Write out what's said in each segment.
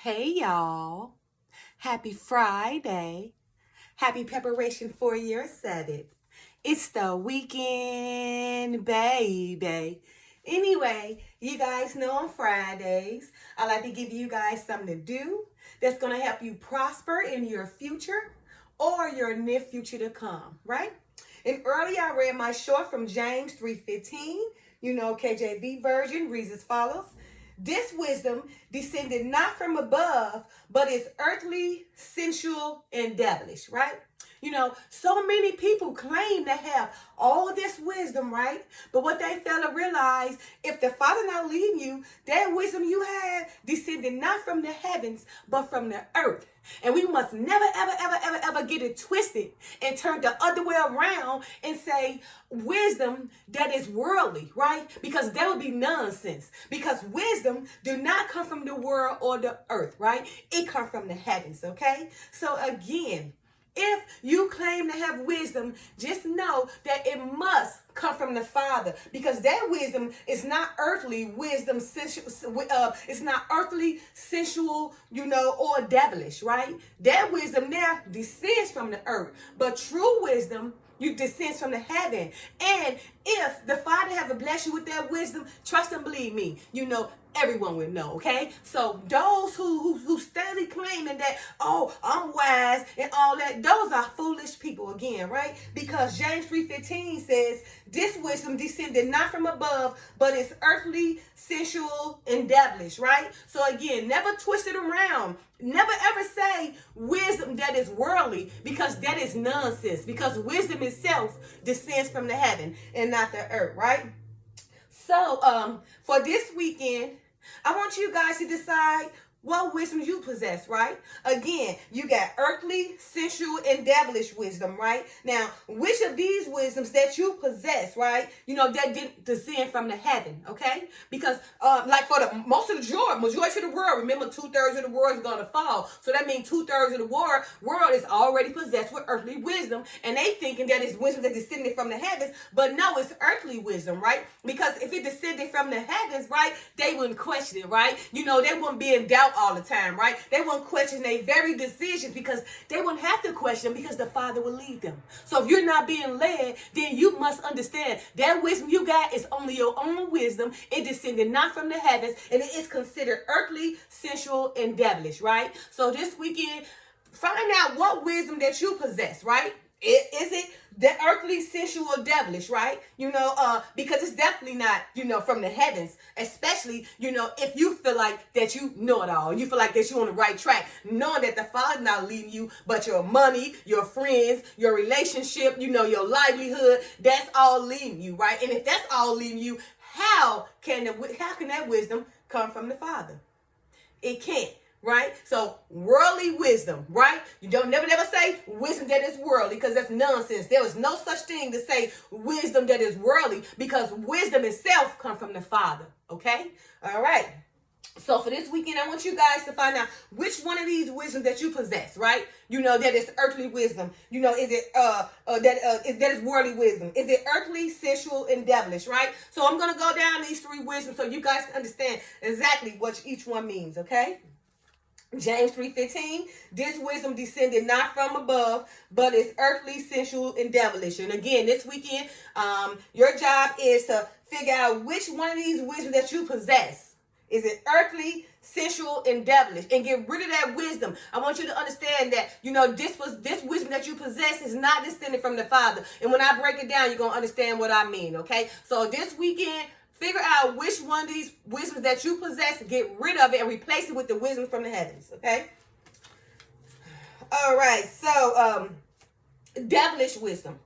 Hey y'all. Happy Friday. Happy preparation for your Sabbath. It's the weekend, baby. Anyway, you guys know on Fridays, I like to give you guys something to do that's going to help you prosper in your future or your near future to come, right? And earlier I read my short from James 3:15. KJV version reads as follows. This wisdom descended not from above, but is earthly, sensual, and devilish, right? So many people claim to have all this wisdom, right? But what they fail to realize, if the Father not leading you, that wisdom you had descended not from the heavens, but from the earth. And we must never, ever, ever, ever, ever get it twisted and turn the other way around and say wisdom that is worldly, right? Because that would be nonsense. Because wisdom do not come from the world or the earth, right? It comes from the heavens, okay? So again, if you claim to have wisdom, just know that it must come from the Father, because that wisdom is not earthly wisdom. It's not earthly, sensual, or devilish, right? That wisdom there descends from the earth, but true wisdom you descends from the heaven. And if the Father have blessed you with that wisdom, trust and believe me, everyone will know, okay? So those who steadily claiming that, oh, I'm wise and all that, those are foolish people again, right? Because James 3:15 says, this wisdom descended not from above, but is earthly, sensual, and devilish, right? So again, never twist it around. Never ever say wisdom that is worldly, because that is nonsense. Because wisdom itself descends from the heaven and not the earth, right? So for this weekend, I want you guys to decide what wisdom you possess, right? Again, you got earthly, sensual, and devilish wisdom, right? Now, which of these wisdoms that you possess, right? That didn't descend from the heaven, okay? Because, like for the majority of the world, remember 2/3 of the world is going to fall. So that means 2/3 of the world is already possessed with earthly wisdom, and they thinking that it's wisdom that descended from the heavens, but no, it's earthly wisdom, right? Because if it descended from the heavens, right, they wouldn't question it, right? They wouldn't be in doubt all the time, right? They won't question their very decisions, because they won't have to question them, because the Father will lead them. So if you're not being led, then you must understand that wisdom you got is only your own wisdom. It descended not from the heavens, and it is considered earthly, sensual, and devilish, right? So this weekend, find out what wisdom that you possess, right? Is it the earthly, sensual, devilish, right? Because it's definitely not, from the heavens. Especially, if you feel like that you know it all. You feel like that you're on the right track. Knowing that the Father not leading you, but your money, your friends, your relationship, your livelihood, that's all leading you, right? And if that's all leading you, how can that wisdom come from the Father? It can't. Right? So worldly wisdom, right? You don't never say wisdom that is worldly, because that's nonsense. There is no such thing to say wisdom that is worldly, because wisdom itself comes from the Father. Okay? All right. So for this weekend, I want you guys to find out which one of these wisdoms that you possess, right? That is earthly wisdom. Is it that is worldly wisdom? Is it earthly, sensual, and devilish, right? So I'm gonna go down these three wisdoms so you guys can understand exactly what each one means, okay? James 3:15, this wisdom descended not from above, but is earthly, sensual, and devilish. And again, this weekend, your job is to figure out which one of these wisdoms that you possess. Is it earthly, sensual, and devilish? And get rid of that wisdom. I want you to understand that, this wisdom that you possess is not descended from the Father. And when I break it down, you're going to understand what I mean, okay? So this weekend, figure out which one of these wisdoms that you possess, get rid of it, and replace it with the wisdom from the heavens, okay? All right, so devilish wisdom.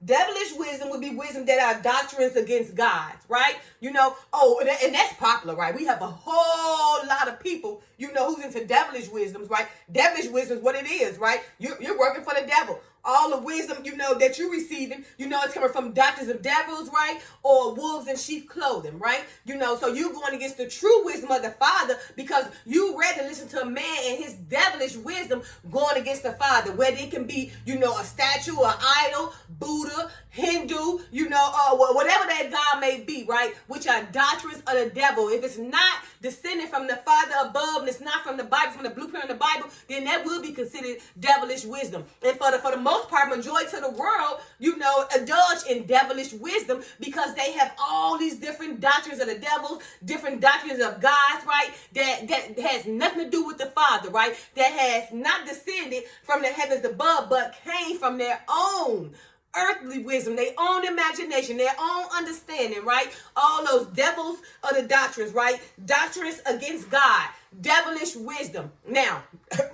Devilish wisdom would be wisdom that are doctrines against God, right? And that's popular, right? We have a whole lot of people, who's into devilish wisdoms, right? Devilish wisdom is what it is, right? You're working for the devil. All the wisdom, that you're receiving, it's coming from doctors of devils, right? Or wolves in sheep clothing, right? So you're going against the true wisdom of the Father, because you rather listen to a man and his devilish wisdom going against the Father, whether it can be, a statue, an idol, Buddha, Hindu, whatever that God may be, right? Which are doctrines of the devil. If it's not descending from the Father above, and it's not from the Bible, from the blueprint of the Bible, then that will be considered devilish wisdom. And for the most part, majority of the world, indulge in devilish wisdom because they have all these different doctrines of the devil, different doctrines of gods, right? That has nothing to do with the Father, right? That has not descended from the heavens above, but came from their own earthly wisdom, their own imagination, their own understanding, right? All those devils of the doctrines, right? Doctrines against God, devilish wisdom. Now,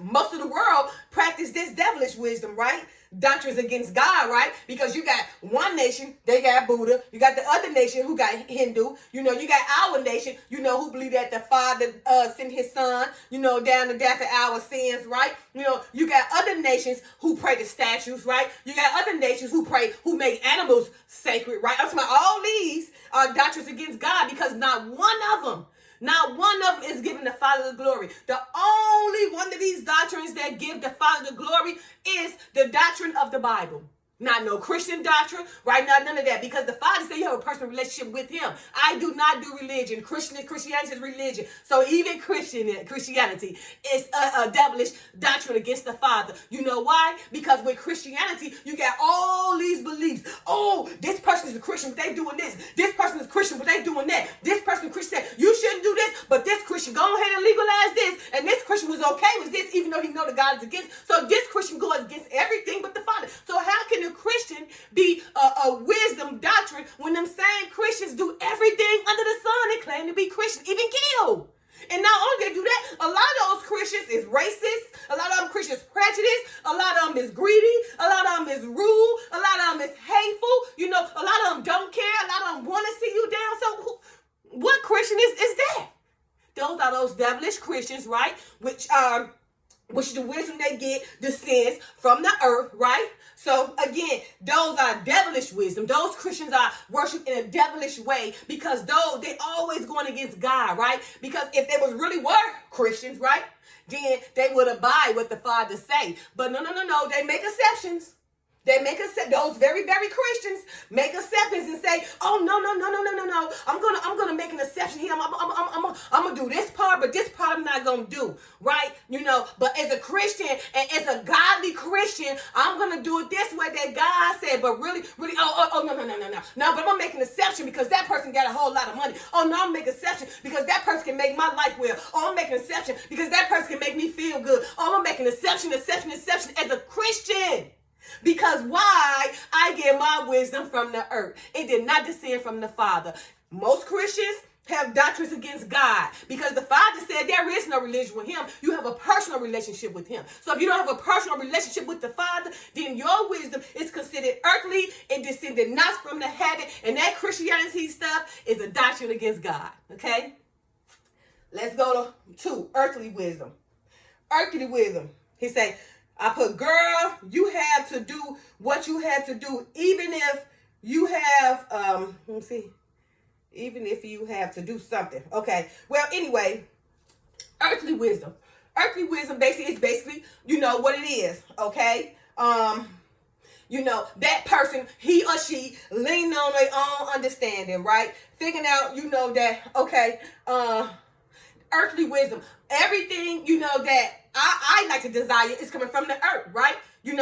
most of the world practice this devilish wisdom, right? Doctrines against God, right? Because you got one nation, they got Buddha. You got the other nation who got Hindu. You got our nation, who believe that the Father sent his son, down to die for our sins, right? You got other nations who pray to statues, right? You got other nations who make animals sacred, right? I'm talking about all these are doctrines against God because not one of them is giving the Father the glory. The only one of these doctrines that give the Father the glory is the doctrine of the Bible. Not no Christian doctrine, right? Not none of that. Because the Father said you have a personal relationship with him. I do not do religion. Christianity is religion. So even Christianity is a devilish doctrine against the Father. You know why? Because with Christianity, you got all these beliefs. Oh, this person is a Christian, but they doing this. This person is Christian, but they doing that. This person is Christian, you shouldn't do this, but this Christian, go ahead and legalize this. And this Christian was okay with this, even though he know the God is against. So this Christian goes against everything but the Father. So how can a Christian be a wisdom doctrine when them same Christians do everything under the sun and claim to be Christian, even kill? And not only they do that, a lot of those Christians is racist. A lot of them Christians prejudiced. A lot of them is greedy. A lot of them is rude. A lot of them is hateful. A lot of them don't care. A lot of them want to see you down. So what Christian is that? Those are those devilish Christians, right? Which the wisdom they get descends from the earth, right? So again, those are devilish wisdom. Those Christians are worshiped in a devilish way because they always going against God, right? Because if they were Christians, right, then they would abide what the Father say. But no, they make exceptions. Those very, very Christians make exceptions and say, oh, no. I'm gonna make an exception here. I'm gonna do this part, but this part I'm not gonna do, right? But as a Christian and as a godly Christian, I'm gonna do it this way that God said. But really, no. No, but I'm gonna make an exception because that person got a whole lot of money. Oh no, I'm making an exception because that person can make my life well. Oh, I'm making an exception because that person can make me feel good. Oh, I'm making an exception as a Christian. Because why? I get my wisdom from the earth. It did not descend from the Father. Most Christians have doctrines against God because the Father said there is no religion with him. You have a personal relationship with him. So if you don't have a personal relationship with the Father, then your wisdom is considered earthly. It descended not from the heaven. And that Christianity stuff is a doctrine against God. Okay? Let's go to earthly wisdom. Earthly wisdom. He said, I put, girl, you have to do what you have to do, even if you have, even if you have to do something. Okay. Well, anyway, earthly wisdom. Earthly wisdom is basically, what it is. Okay. That person, he or she leaned on their own understanding, right? Figuring out, that, okay, earthly wisdom. Everything, that I like to desire is coming from the earth, right? You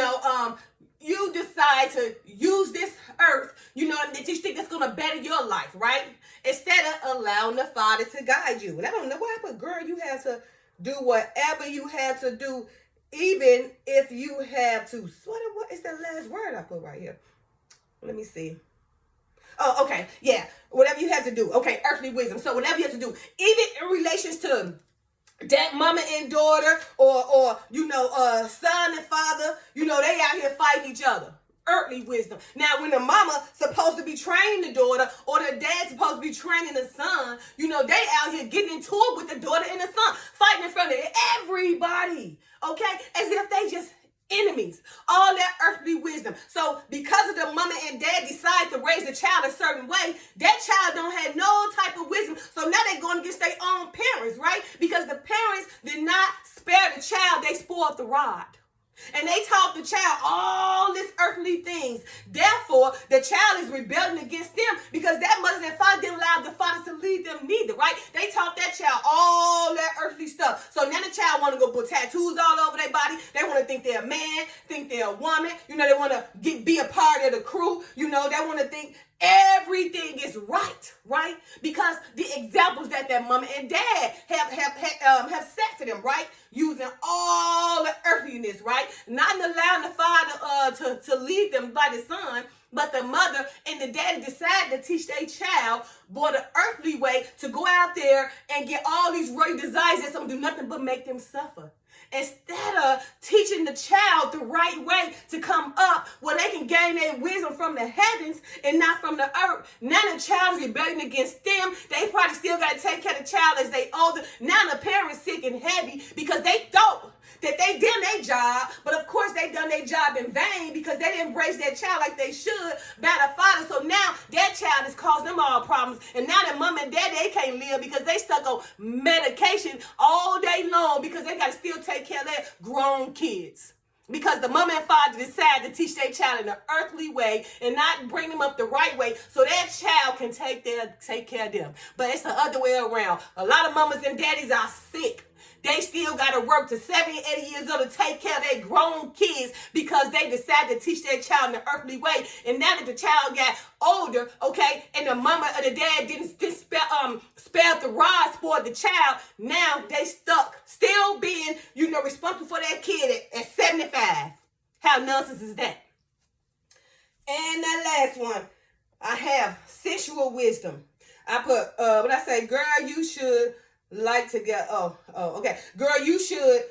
decide to use this earth, that you think that's going to better your life, right? Instead of allowing the Father to guide you. And I don't know why, but girl, you have to do whatever you have to do, even if you have to. What is that last word I put right here? Let me see. Oh, okay. Yeah. Whatever you have to do. Okay. Earthly wisdom. So whatever you have to do, even in relations to that mama and daughter or son and father, they out here fighting each other. Earthly wisdom. Now, when the mama supposed to be training the daughter or the dad supposed to be training the son, they out here getting into it with the daughter and the son, fighting in front of everybody, okay? As if they just enemies. All that earthly wisdom. So because of the mama and dad decide to raise a child a certain way, that child don't have no type of wisdom. So now they're going against their own parents, right? Because the parents did not spare the child, they spoiled the rod. And they taught the child all these earthly things. Therefore, the child is rebelling against them because that mother and father didn't allow the fathers to lead them neither, right? They taught that child all that earthly stuff. So now the child want to go put tattoos all over their body. They want to think they're a man, think they're a woman. You know, they want to be a part of the crew. You know, they want to think everything is right? Because the examples that their mama and dad have set for them, right? Using all the earthliness, right? Not allowing the father to lead them by the son, but the mother and the daddy decided to teach their child boy the earthly way to go out there and get all these right desires that's going to do nothing but make them suffer. Instead of teaching the child the right way to come up where they can gain their wisdom from the heavens and not from the earth. Now the child is rebelling against them. They probably still got to take care of the child as they older. Now the parents sick and heavy because they thought that they did their job, but of course they done their job in vain because they didn't embrace their child like they should by the father. So now that child is causing them all problems. And now that mom and dad, they can't live because they stuck on medication all day long because they got to still take care of their grown kids. Because the mom and father decide to teach their child in the earthly way and not bring them up the right way so that child can take care of them. But it's the other way around. A lot of mamas and daddies are sick. They still got to work to 70, 80 years old to take care of their grown kids because they decided to teach their child in the earthly way. And now that the child got older, okay, and the mama or the dad didn't spare the rod for the child, now they stuck still being, responsible for that kid at 75. How nonsense is that? And that last one, I have sensual wisdom. I put, when I say, girl, you should like to get, okay. Girl, you should,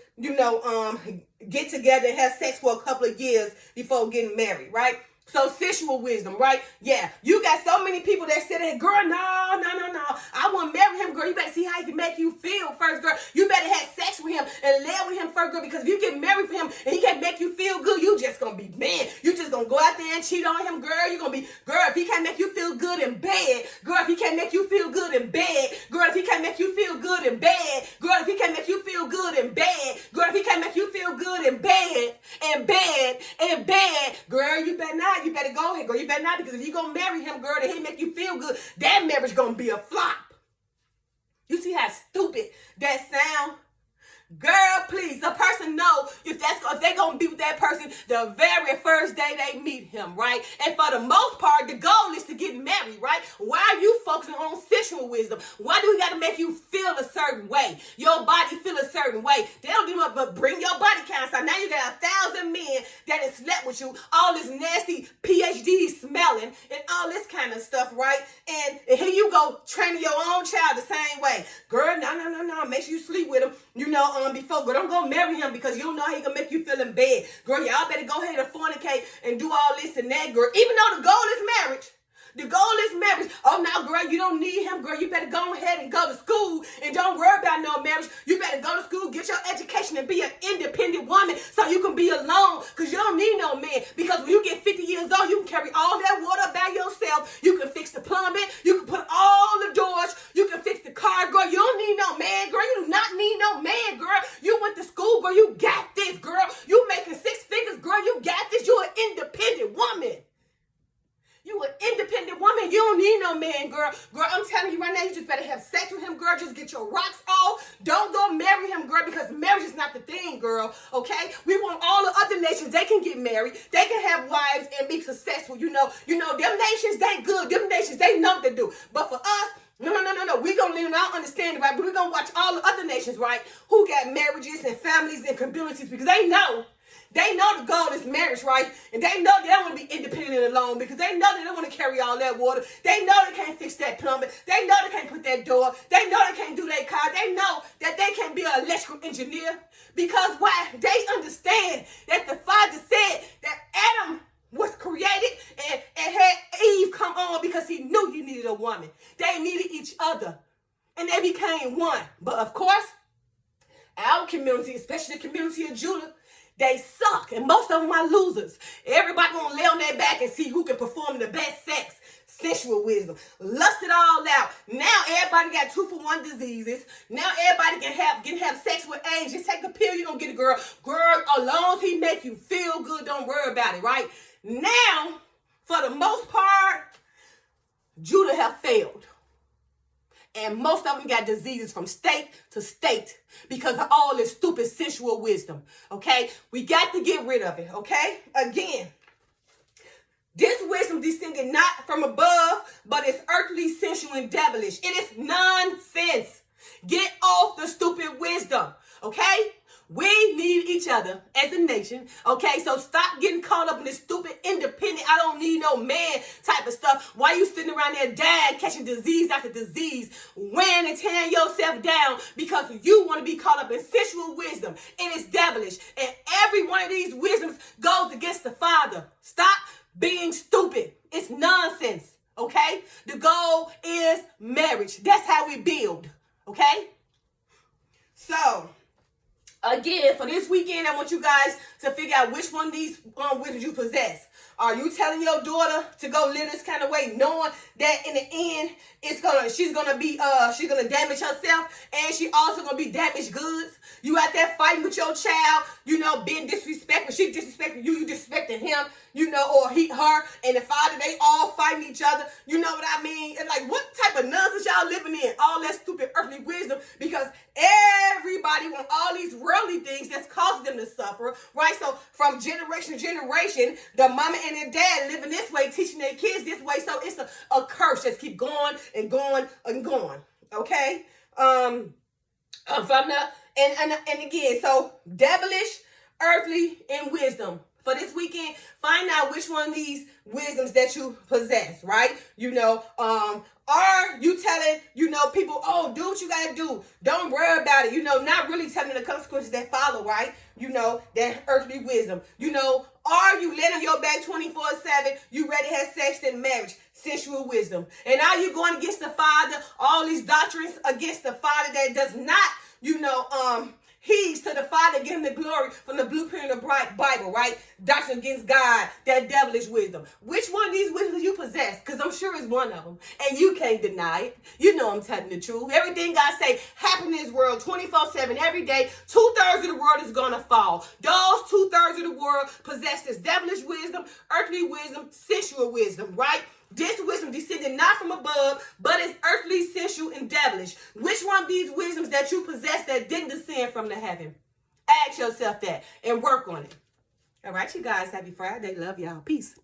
get together and have sex for a couple of years before getting married, right? So sensual wisdom, right? Yeah, you got so many people that say that, girl, no. I want to marry him, girl. You better see how he can make you feel first, girl. You better have sex with him and lay with him first, girl, because if you get married for him and he can't make you feel good, you just going to be mad. You just going to go out there and cheat on him, girl. You're going to be, girl, if he can't make you feel good in bed, girl, if he can't make you feel good in bed, girl, if he can't make you feel good in bed, girl, if he can't make you feel good in bed, girl, if he can't make you feel good in bed, girl, you better not. You better go ahead, girl. You better not, because if you gonna marry him, girl, that he make you feel good, that marriage gonna be a flop. You see how stupid that sound? Girl, please, the person know if they gonna be with that person the very first day they meet him, right? And for the most part, the goal is to get married, right? Why are you focusing on sexual wisdom? Why do we gotta make you feel a certain way? Your body feel a certain way. They don't do much but bring your body count. So now you got 1,000 men that has slept with you, all this nasty PhD smelling and all this kind of stuff, right? And here you go training your own child the same way. Girl, no. Make sure you sleep with him, before. Girl, don't go marry him because you don't know how he gonna make you feel in bed. Girl, y'all better go ahead and fornicate and do all this and that, girl. Even though the goal is marriage. The goal is marriage. Oh, now, girl, you don't need him, girl. You better go ahead and go to school and don't worry about no marriage. You better go to school, get your education, and be an independent woman so you can be alone because you don't need no man. Because when you get 50 years old, you can carry all that water by yourself. You can fix the plumbing. You can put all the doors. You can fix the car, girl. You don't need no man, girl. You do not need no man, girl. You went to school, girl. You got this, girl. You making 6 figures, girl. You got this. You an independent woman. You an independent woman. You don't need no man, girl. Girl, I'm telling you right now, you just better have sex with him, girl. Just get your rocks off. Don't go marry him, girl, because marriage is not the thing, girl, okay? We want all the other nations. They can get married. They can have wives and be successful, them nations, they good. Them nations, they know what to do. But for us, no. We're going to live in our understanding, right? But we're going to watch all the other nations, right, who got marriages and families and communities because they know the goal is marriage, right? And they know they don't want to be independent and alone because they know they don't want to carry all that water. They know they can't fix that plumbing. They know they can't put that door. They know they can't do that car. They know that they can't be an electrical engineer because why? They understand that the Father said that Adam was created and had Eve come on because he knew he needed a woman. They needed each other. And they became one. But of course, our community, especially the community of Judah, They suck, and most of them are losers. Everybody gonna lay on their back and see who can perform the best sex. Sensual wisdom. Lust it all out. Now everybody got 2-for-1 diseases. Now everybody can have sex with age. Just take a pill, you're gonna get a girl. Girl, as long as he make you feel good, don't worry about it, right? Now, for the most part, Judah have failed. And most of them got diseases from state to state because of all this stupid sensual wisdom. Okay? We got to get rid of it. Okay? Again, this wisdom descended not from above, but it's earthly, sensual, and devilish. It is nonsense. Get off the stupid wisdom. Okay? We need each other as a nation, okay? So stop getting caught up in this stupid independent, I don't need no man type of stuff. Why you sitting around there dying, catching disease after disease, wearing and tearing yourself down because you want to be caught up in sensual wisdom. It is devilish. And every one of these wisdoms goes against the Father. Stop being stupid. It's nonsense, okay? The goal is marriage. That's how we build, okay? So, again, for this weekend, I want you guys to figure out which one of these wisdoms you possess. Are you telling your daughter to go live this kind of way, knowing that in the end, she's gonna damage herself, and she also gonna be damaged goods? You out there fighting with your child, being disrespectful. She disrespecting you, you disrespecting him, or her, and the father, they all fighting each other. You know what I mean? And like, what type of nonsense y'all living in? All that stupid earthly wisdom, because everybody want all these worldly things that's causing them to suffer, right? So from generation to generation, the mama and the dad living this way, teaching their kids this way. So it's a curse. Just keep going and going and going. Okay? From the and again, so devilish, earthly, and wisdom. For this weekend, find out which one of these wisdoms that you possess, right? Are you telling, people, oh, do what you got to do. Don't worry about it. Not really telling the consequences that follow, right? That earthly wisdom. Are you laying on your back 24/7? You ready to have sex in marriage? Sensual wisdom. And are you going against the Father? All these doctrines against the Father that does not, heeds to the Father, give him the glory from the blueprint of the Bible, right? Doctrine against God, that devilish wisdom. Which one of these wisdoms do you possess? Because I'm sure it's one of them. And you can't deny it. I'm telling the truth. Everything God say happen in this world 24/7 every day. 2/3 of the world is going to fall. Those 2/3 of the world possess this devilish wisdom, earthly wisdom, sensual wisdom, right? This wisdom descended not from above, but is earthly, sensual, and devilish. Which one of these wisdoms that you possess that didn't descend from the heaven? Ask yourself that and work on it. All right, you guys. Happy Friday. Love y'all. Peace.